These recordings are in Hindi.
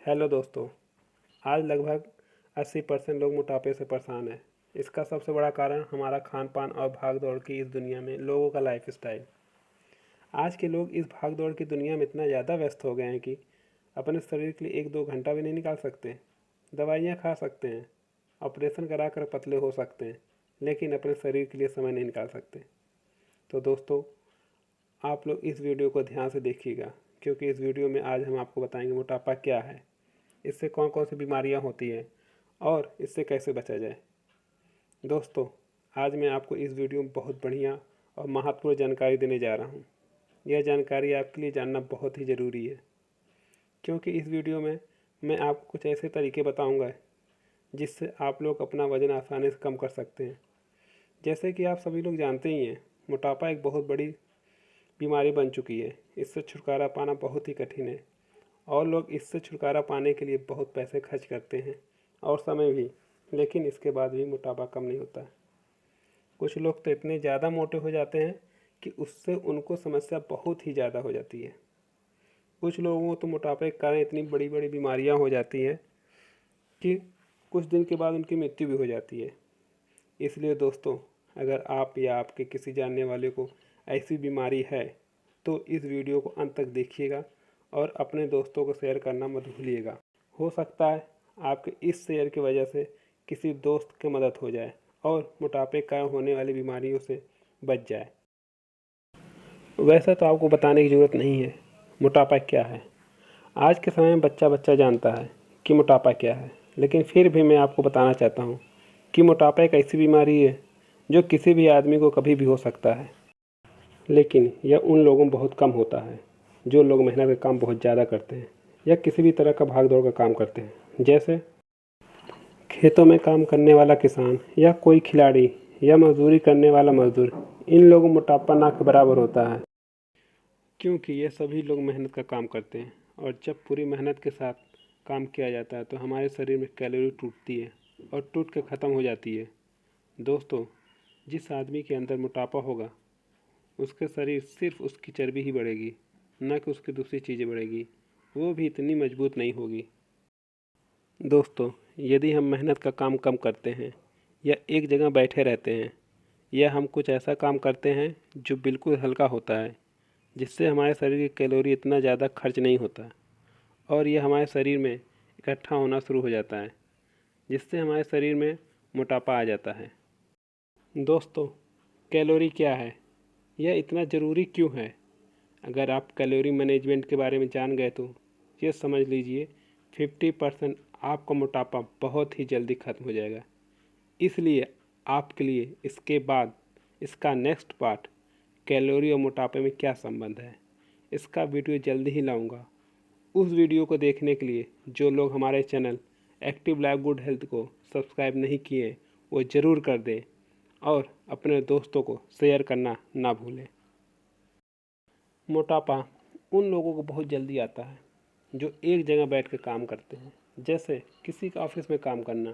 हेलो दोस्तों। आज लगभग 80% लोग मोटापे से परेशान हैं। इसका सबसे बड़ा कारण हमारा खान पान और भाग दौड़ की इस दुनिया में लोगों का लाइफ स्टाइल। आज के लोग इस भाग दौड़ की दुनिया में इतना ज़्यादा व्यस्त हो गए हैं कि अपने शरीर के लिए 1-2 घंटा भी नहीं निकाल सकते। दवाइयाँ खा सकते हैं, ऑपरेशन करा कर पतले हो सकते हैं, लेकिन अपने शरीर के लिए समय नहीं निकाल सकते। तो दोस्तों, आप लोग इस वीडियो को ध्यान से देखिएगा, क्योंकि इस वीडियो में आज हम आपको बताएंगे मोटापा क्या है, इससे कौन कौन सी बीमारियां होती हैं और इससे कैसे बचा जाए। दोस्तों, आज मैं आपको इस वीडियो में बहुत बढ़िया और महत्वपूर्ण जानकारी देने जा रहा हूं। यह जानकारी आपके लिए जानना बहुत ही ज़रूरी है, क्योंकि इस वीडियो में मैं आपको कुछ ऐसे तरीके बताऊंगा जिससे आप लोग अपना वज़न आसानी से कम कर सकते हैं। जैसे कि आप सभी लोग जानते ही हैं, मोटापा एक बहुत बड़ी बीमारी बन चुकी है। इससे छुटकारा पाना बहुत ही कठिन है और लोग इससे छुटकारा पाने के लिए बहुत पैसे खर्च करते हैं और समय भी, लेकिन इसके बाद भी मोटापा कम नहीं होता। कुछ लोग तो इतने ज़्यादा मोटे हो जाते हैं कि उससे उनको समस्या बहुत ही ज़्यादा हो जाती है। कुछ लोगों को तो मोटापे के कारण इतनी बड़ी बड़ी बीमारियां हो जाती हैं कि कुछ दिन के बाद उनकी मृत्यु भी हो जाती है। इसलिए दोस्तों, अगर आप या आपके किसी जानने वाले को ऐसी बीमारी है तो इस वीडियो को अंत तक देखिएगा और अपने दोस्तों को शेयर करना मत भूलिएगा। हो सकता है आपके इस शेयर की वजह से किसी दोस्त की मदद हो जाए और मोटापे के कारण होने वाली बीमारियों से बच जाए। वैसे तो आपको बताने की ज़रूरत नहीं है मोटापा क्या है। आज के समय में बच्चा बच्चा जानता है कि मोटापा क्या है, लेकिन फिर भी मैं आपको बताना चाहता हूँ कि मोटापा एक ऐसी बीमारी है जो किसी भी आदमी को कभी भी हो सकता है, लेकिन यह उन लोगों में बहुत कम होता है जो लोग मेहनत का काम बहुत ज़्यादा करते हैं या किसी भी तरह का भाग दौड़ का काम करते हैं। जैसे खेतों में काम करने वाला किसान या कोई खिलाड़ी या मजदूरी करने वाला मजदूर, इन लोगों में मोटापा ना के बराबर होता है, क्योंकि ये सभी लोग मेहनत का काम करते हैं और जब पूरी मेहनत के साथ काम किया जाता है तो हमारे शरीर में कैलोरी टूटती है और टूट के ख़त्म हो जाती है। दोस्तों, जिस आदमी के अंदर मोटापा होगा उसके शरीर सिर्फ उसकी चर्बी ही बढ़ेगी, न कि उसकी दूसरी चीज़ें बढ़ेगी। वो भी इतनी मजबूत नहीं होगी। दोस्तों, यदि हम मेहनत का काम कम करते हैं या एक जगह बैठे रहते हैं या हम कुछ ऐसा काम करते हैं जो बिल्कुल हल्का होता है, जिससे हमारे शरीर की कैलोरी इतना ज़्यादा खर्च नहीं होता और यह हमारे शरीर में इकट्ठा होना शुरू हो जाता है, जिससे हमारे शरीर में मोटापा आ जाता है। दोस्तों, कैलोरी क्या है, यह इतना ज़रूरी क्यों है? अगर आप कैलोरी मैनेजमेंट के बारे में जान गए तो ये समझ लीजिए 50% आपका मोटापा बहुत ही जल्दी ख़त्म हो जाएगा। इसलिए आपके लिए इसके बाद इसका नेक्स्ट पार्ट, कैलोरी और मोटापे में क्या संबंध है, इसका वीडियो जल्दी ही लाऊंगा। उस वीडियो को देखने के लिए जो लोग हमारे channel active life good health को सब्सक्राइब नहीं किए वो ज़रूर कर दें और अपने दोस्तों को शेयर करना ना भूलें। मोटापा उन लोगों को बहुत जल्दी आता है जो एक जगह बैठ कर काम करते हैं, जैसे किसी का ऑफिस में काम करना,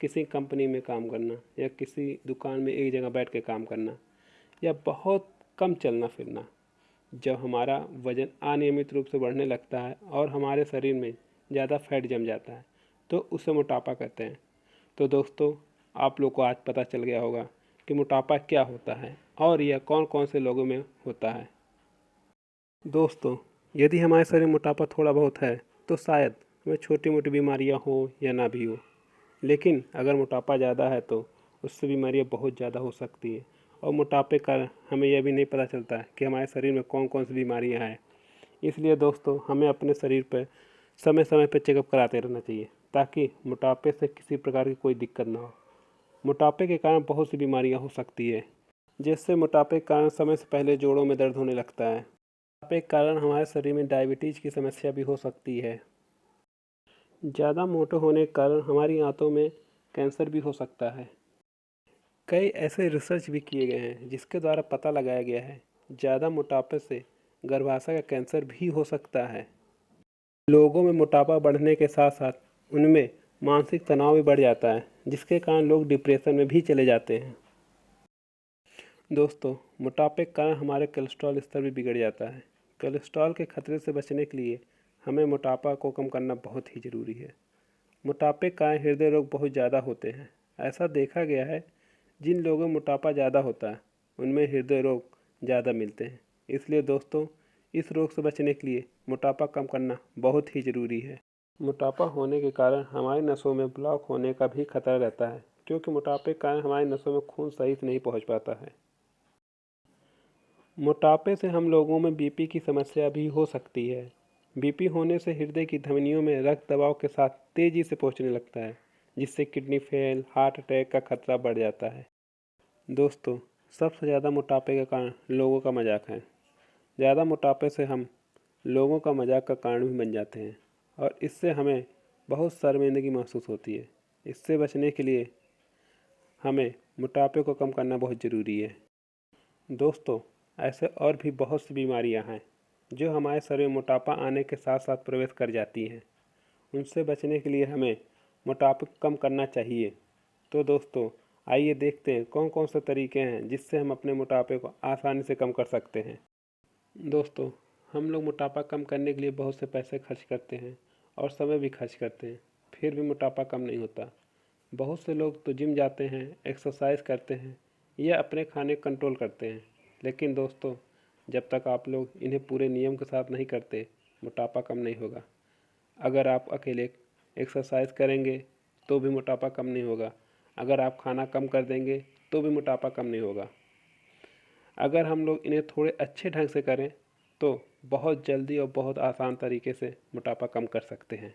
किसी कंपनी में काम करना या किसी दुकान में एक जगह बैठ के काम करना, या बहुत कम चलना फिरना। जब हमारा वज़न अनियमित रूप से बढ़ने लगता है और हमारे शरीर में ज़्यादा फैट जम जाता है तो उसे मोटापा कहते हैं। तो दोस्तों, आप लोग को आज पता चल गया होगा कि मोटापा क्या होता है और यह कौन कौन से लोगों में होता है। दोस्तों, यदि हमारे शरीर में मोटापा थोड़ा बहुत है तो शायद हमें छोटी मोटी बीमारियां हो या ना भी हो, लेकिन अगर मोटापा ज़्यादा है तो उससे बीमारियां बहुत ज़्यादा हो सकती है और मोटापे का हमें यह भी नहीं पता चलता है कि हमारे शरीर में कौन कौन सी बीमारियां हैं। इसलिए दोस्तों, हमें अपने शरीर पर समय समय पर चेकअप कराते रहना चाहिए ताकि मोटापे से किसी प्रकार की कोई दिक्कत ना हो। मोटापे के कारण बहुत सी बीमारियां हो सकती है, जिससे मोटापे के कारण समय से पहले जोड़ों में दर्द होने लगता है। मोटापे के कारण हमारे शरीर में डायबिटीज़ की समस्या भी हो सकती है। ज़्यादा मोटे होने के कारण हमारी आंतों में कैंसर भी हो सकता है। कई ऐसे रिसर्च भी किए गए हैं जिसके द्वारा पता लगाया गया है ज़्यादा मोटापे से गर्भाशय का कैंसर भी हो सकता है। लोगों में मोटापा बढ़ने के साथ साथ उनमें मानसिक तनाव भी बढ़ जाता है, जिसके कारण लोग डिप्रेशन में भी चले जाते हैं। दोस्तों, मोटापे के कारण हमारे कोलेस्ट्रॉल स्तर भी बिगड़ जाता है। कोलेस्ट्रॉल के खतरे से बचने के लिए हमें मोटापा को कम करना बहुत ही ज़रूरी है। मोटापे का हृदय रोग बहुत ज़्यादा होते हैं। ऐसा देखा गया है, जिन लोगों में मोटापा ज़्यादा होता है उनमें हृदय रोग ज़्यादा मिलते हैं। इसलिए दोस्तों, इस रोग से बचने के लिए मोटापा कम करना बहुत ही ज़रूरी है। मोटापा होने के कारण हमारी नसों में ब्लॉक होने का भी खतरा रहता है, क्योंकि मोटापे के कारण हमारी नसों में खून सही से नहीं पहुंच पाता है। मोटापे से हम लोगों में बीपी की समस्या भी हो सकती है। बीपी होने से हृदय की धमनियों में रक्त दबाव के साथ तेज़ी से पहुंचने लगता है, जिससे किडनी फेल, हार्ट अटैक का खतरा बढ़ जाता है। दोस्तों, सबसे ज़्यादा मोटापे का कारण लोगों का मजाक है। ज़्यादा मोटापे से हम लोगों का मजाक का कारण भी बन जाते हैं और इससे हमें बहुत शर्मिंदगी महसूस होती है। इससे बचने के लिए हमें मोटापे को कम करना बहुत ज़रूरी है। दोस्तों, ऐसे और भी बहुत सी बीमारियां हैं जो हमारे शरीर में मोटापा आने के साथ साथ प्रवेश कर जाती हैं। उनसे बचने के लिए हमें मोटापा कम करना चाहिए। तो दोस्तों, आइए देखते हैं कौन कौन से तरीके हैं जिससे हम अपने मोटापे को आसानी से कम कर सकते हैं। दोस्तों, हम लोग मोटापा कम करने के लिए बहुत से पैसे खर्च करते हैं और समय भी खर्च करते हैं, फिर भी मोटापा कम नहीं होता। बहुत से लोग तो जिम जाते हैं, एक्सरसाइज करते हैं या अपने खाने कंट्रोल करते हैं, लेकिन दोस्तों, जब तक आप लोग इन्हें पूरे नियम के साथ नहीं करते, मोटापा कम नहीं होगा। अगर आप अकेले एक्सरसाइज करेंगे तो भी मोटापा कम नहीं होगा। अगर आप खाना कम कर देंगे तो भी मोटापा कम नहीं होगा। अगर हम लोग इन्हें थोड़े अच्छे ढंग से करें तो बहुत जल्दी और बहुत आसान तरीके से मोटापा कम कर सकते हैं।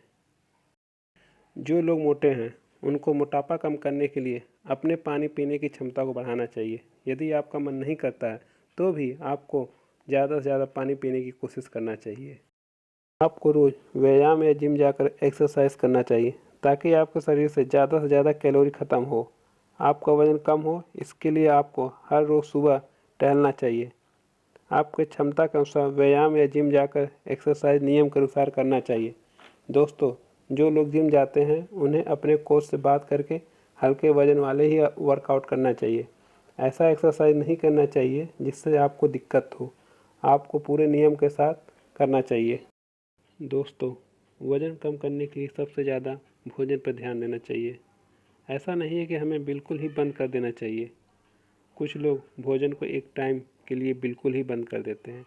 जो लोग मोटे हैं उनको मोटापा कम करने के लिए अपने पानी पीने की क्षमता को बढ़ाना चाहिए। यदि आपका मन नहीं करता है तो भी आपको ज़्यादा से ज़्यादा पानी पीने की कोशिश करना चाहिए। आपको रोज़ व्यायाम या जिम जाकर एक्सरसाइज करना चाहिए ताकि आपके शरीर से ज़्यादा कैलोरी ख़त्म हो, आपका वज़न कम हो। इसके लिए आपको हर रोज़ सुबह टहलना चाहिए। आपके क्षमता के अनुसार व्यायाम या जिम जाकर एक्सरसाइज नियम के अनुसार करना चाहिए। दोस्तों, जो लोग जिम जाते हैं उन्हें अपने कोच से बात करके हल्के वजन वाले ही वर्कआउट करना चाहिए। ऐसा एक्सरसाइज नहीं करना चाहिए जिससे आपको दिक्कत हो। आपको पूरे नियम के साथ करना चाहिए। दोस्तों, वज़न कम करने के लिए सबसे ज़्यादा भोजन पर ध्यान देना चाहिए। ऐसा नहीं है कि हमें बिल्कुल ही बंद कर देना चाहिए। कुछ लोग भोजन को एक टाइम के लिए बिल्कुल ही बंद कर देते हैं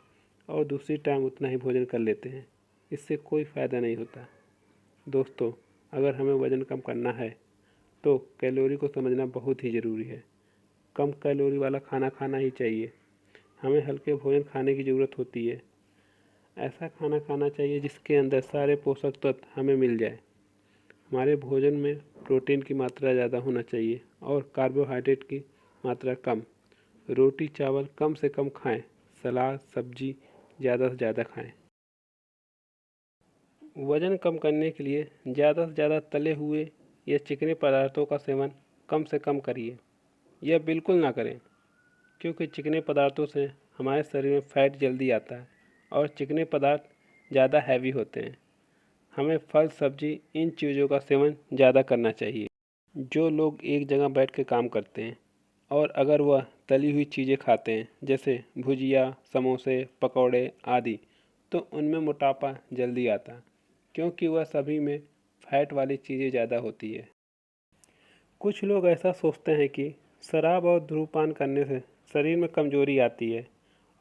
और दूसरी टाइम उतना ही भोजन कर लेते हैं। इससे कोई फ़ायदा नहीं होता। दोस्तों, अगर हमें वज़न कम करना है तो कैलोरी को समझना बहुत ही ज़रूरी है। कम कैलोरी वाला खाना खाना ही चाहिए। हमें हल्के भोजन खाने की ज़रूरत होती है। ऐसा खाना खाना चाहिए जिसके अंदर सारे पोषक तत्व हमें मिल जाए। हमारे भोजन में प्रोटीन की मात्रा ज़्यादा होना चाहिए और कार्बोहाइड्रेट की मात्रा कम। रोटी चावल कम से कम खाएं, सलाद सब्जी ज़्यादा से ज़्यादा खाएं। वज़न कम करने के लिए ज़्यादा से ज़्यादा तले हुए या चिकने पदार्थों का सेवन कम से कम करिए या बिल्कुल ना करें, क्योंकि चिकने पदार्थों से हमारे शरीर में फैट जल्दी आता है और चिकने पदार्थ ज़्यादा हैवी होते हैं। हमें फल सब्जी इन चीज़ों का सेवन ज़्यादा करना चाहिए। जो लोग एक जगह बैठ के काम करते हैं और अगर वह तली हुई चीज़ें खाते हैं जैसे भुजिया, समोसे, पकौड़े आदि, तो उनमें मोटापा जल्दी आता है, क्योंकि वह सभी में फैट वाली चीज़ें ज़्यादा होती है। कुछ लोग ऐसा सोचते हैं कि शराब और धूम्रपान करने से शरीर में कमजोरी आती है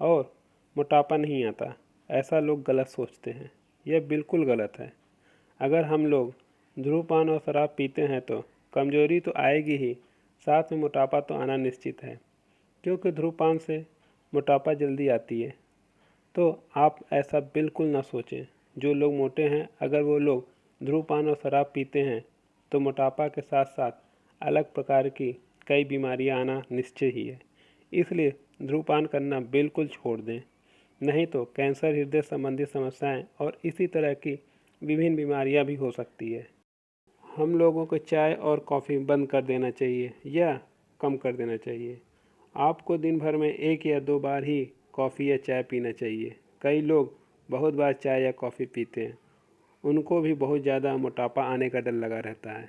और मोटापा नहीं आता। ऐसा लोग गलत सोचते हैं। यह बिल्कुल गलत है। अगर हम लोग धूम्रपान और शराब पीते हैं तो कमजोरी तो आएगी ही, साथ में मोटापा तो आना निश्चित है, क्योंकि धूम्रपान से मोटापा जल्दी आती है। तो आप ऐसा बिल्कुल ना सोचें। जो लोग मोटे हैं, अगर वो लोग धूम्रपान और शराब पीते हैं तो मोटापा के साथ साथ अलग प्रकार की कई बीमारियां आना निश्चय ही है। इसलिए धूम्रपान करना बिल्कुल छोड़ दें, नहीं तो कैंसर, हृदय संबंधी समस्याएं और इसी तरह की विभिन्न बीमारियां भी हो सकती है। हम लोगों को चाय और कॉफ़ी बंद कर देना चाहिए या कम कर देना चाहिए। आपको दिन भर में 1 या 2 बार ही कॉफ़ी या चाय पीना चाहिए। कई लोग बहुत बार चाय या कॉफ़ी पीते हैं, उनको भी बहुत ज़्यादा मोटापा आने का डर लगा रहता है।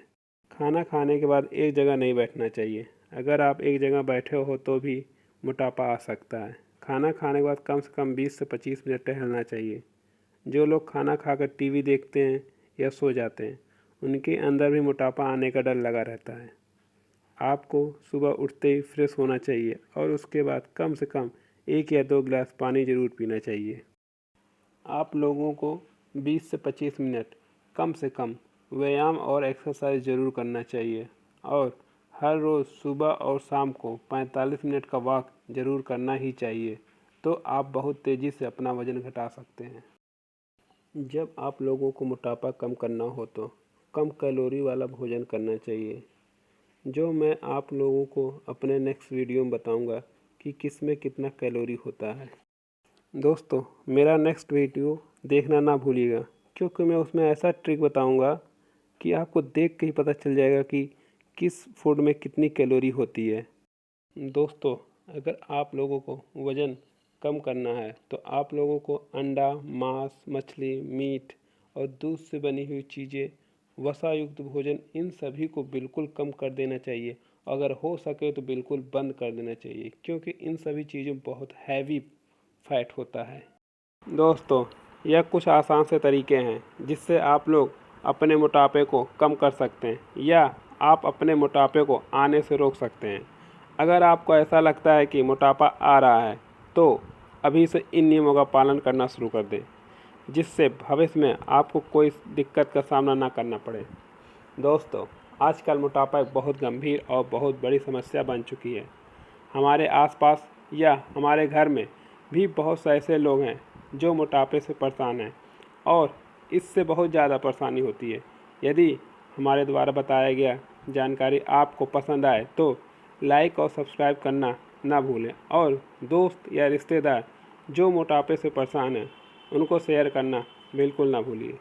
खाना खाने के बाद एक जगह नहीं बैठना चाहिए। अगर आप एक जगह बैठे हो तो भी मोटापा आ सकता है। खाना खाने के बाद कम से कम 20 से 25 मिनट टहलना चाहिए। जो लोग खाना खाकर टीवी देखते हैं या सो जाते हैं, उनके अंदर भी मोटापा आने का डर लगा रहता है। आपको सुबह उठते ही फ्रेश होना चाहिए और उसके बाद कम से कम 1 या 2 गिलास पानी ज़रूर पीना चाहिए। आप लोगों को 20 से 25 मिनट कम से कम व्यायाम और एक्सरसाइज ज़रूर करना चाहिए और हर रोज़ सुबह और शाम को 45 मिनट का वॉक ज़रूर करना ही चाहिए, तो आप बहुत तेज़ी से अपना वज़न घटा सकते हैं। जब आप लोगों को मोटापा कम करना हो तो कम कैलोरी वाला भोजन करना चाहिए, जो मैं आप लोगों को अपने नेक्स्ट वीडियो में बताऊंगा कि किस में कितना कैलोरी होता है। दोस्तों, मेरा नेक्स्ट वीडियो देखना ना भूलिएगा, क्योंकि मैं उसमें ऐसा ट्रिक बताऊंगा कि आपको देख के ही पता चल जाएगा कि किस फूड में कितनी कैलोरी होती है। दोस्तों, अगर आप लोगों को वज़न कम करना है तो आप लोगों को अंडा, मांस, मछली, मीट और दूध से बनी हुई चीज़ें, वसा युक्त भोजन, इन सभी को बिल्कुल कम कर देना चाहिए। अगर हो सके तो बिल्कुल बंद कर देना चाहिए, क्योंकि इन सभी चीज़ों में बहुत हैवी फैट होता है। दोस्तों, यह कुछ आसान से तरीके हैं जिससे आप लोग अपने मोटापे को कम कर सकते हैं या आप अपने मोटापे को आने से रोक सकते हैं। अगर आपको ऐसा लगता है कि मोटापा आ रहा है तो अभी से इन नियमों का पालन करना शुरू कर दें, जिससे भविष्य में आपको कोई दिक्कत का सामना ना करना पड़े। दोस्तों, आजकल मोटापा एक बहुत गंभीर और बहुत बड़ी समस्या बन चुकी है। हमारे आसपास या हमारे घर में भी बहुत से ऐसे लोग हैं जो मोटापे से परेशान हैं और इससे बहुत ज़्यादा परेशानी होती है। यदि हमारे द्वारा बताया गया जानकारी आपको पसंद आए तो लाइक और सब्सक्राइब करना ना भूलें और दोस्त या रिश्तेदार जो मोटापे से परेशान हैं उनको शेयर करना बिल्कुल ना भूलिए।